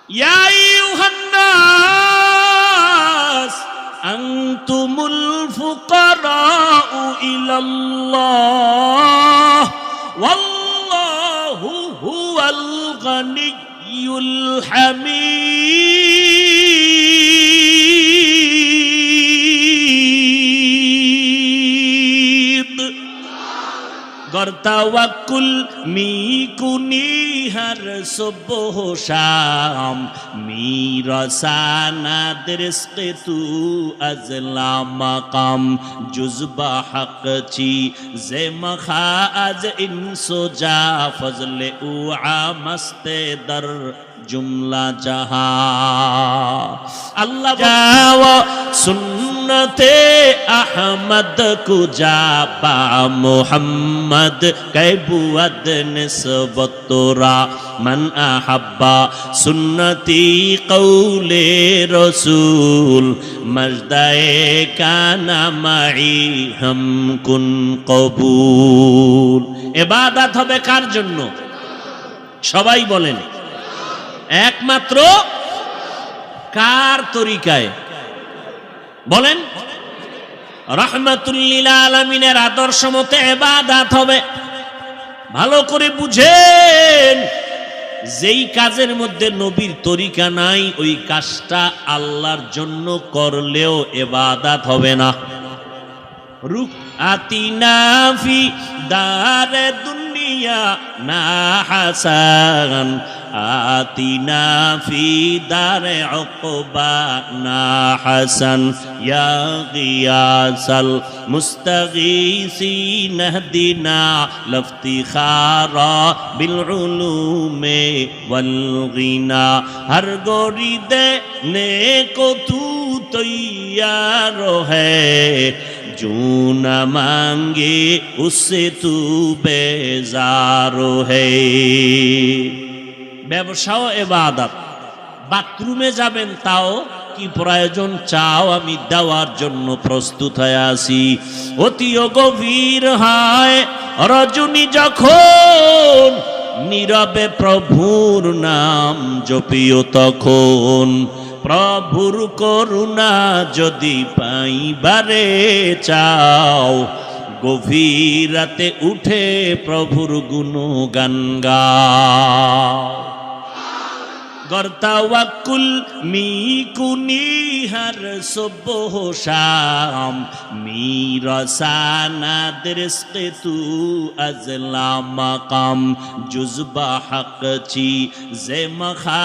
ইয়া আইয়ুহান নাস আনতুমুল ফুকারাউ ইলাল্লাহ ওয়াল্লাহু হুয়াল গানিয়্যুল হামিদ। गर तवक्कुल मी कुनी हर सुबह शाम मीरा साना दरिस्क तू अजला मकाम जुज़बा हक ची जे मखा आज इंसो जा फजले उआ मस्ते दर जुमला जहा अल्लाह जाओ सुन्नते अहमद को जाबा मोहम्मद कैबुअद निस्बतुरा मन अहब्बा सुन्नती कौले रसूल मजदाए काना माई हम कुन कबूल। इबादत হবে কার জন্য? সবাই বলেন একমাত্র কার তরিকায়? বলেন রাহমাতুল লিল আলামিনের আদর্শ মতে ইবাদত হবে। ভালো করে বুঝেন, যেই কাজের মধ্যে নবীর তরিকা নাই ওই কাজটা আল্লাহর জন্য করলেও ইবাদত হবে না। রুক আতিনা ফি দারে দুনিয়া না হাসান आतिना फी दारे उक़बा ना हसन या गियासल मुस्तगीसीन हदीना लफ्तिखारा बिल उलूमे वल गिना। हर गोरी देने को तू तैयार है जो न मांगे उससे तू बेजार है। ব্যবসাও ইবাদত। বাথরুমে যাবেন তাও কি প্রয়োজন চাও আমি দেওয়ার জন্য প্রস্তুত হয়ে আছি। অতিও গভীর হয় রজনী যখন নীরবে প্রভুর নাম জপিও তখন। প্রভুর করুণা যদি পাইবারে চাও গভীর রাতে উঠে প্রভুর গুণগান গাও। गर तवक्कुल मी कुनी हर सुबह शाम मीरा साना दरिस्क तू अजला मकाम जुज़बा हक ची जे मखा